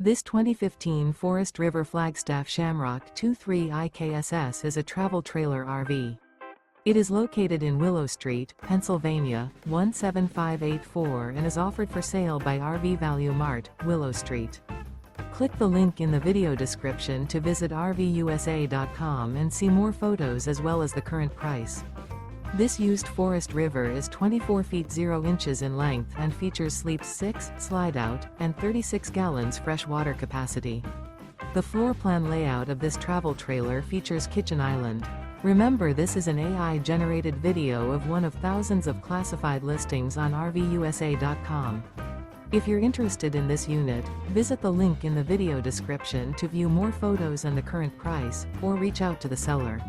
This 2015 Forest River Flagstaff Shamrock 23 IKSS is a travel trailer RV. It is located in Willow Street, Pennsylvania, 17584 and is offered for sale by RV Value Mart, Willow Street. Click the link in the video description to visit RVUSA.com and see more photos as well as the current price. This used Forest River is 24 feet 0 inches in length and features sleeps 6, slide-out, and 36 gallons fresh water capacity. The floor plan layout of this travel trailer features kitchen island. Remember, this is an AI-generated video of one of thousands of classified listings on RVUSA.com. If you're interested in this unit, visit the link in the video description to view more photos and the current price, or reach out to the seller.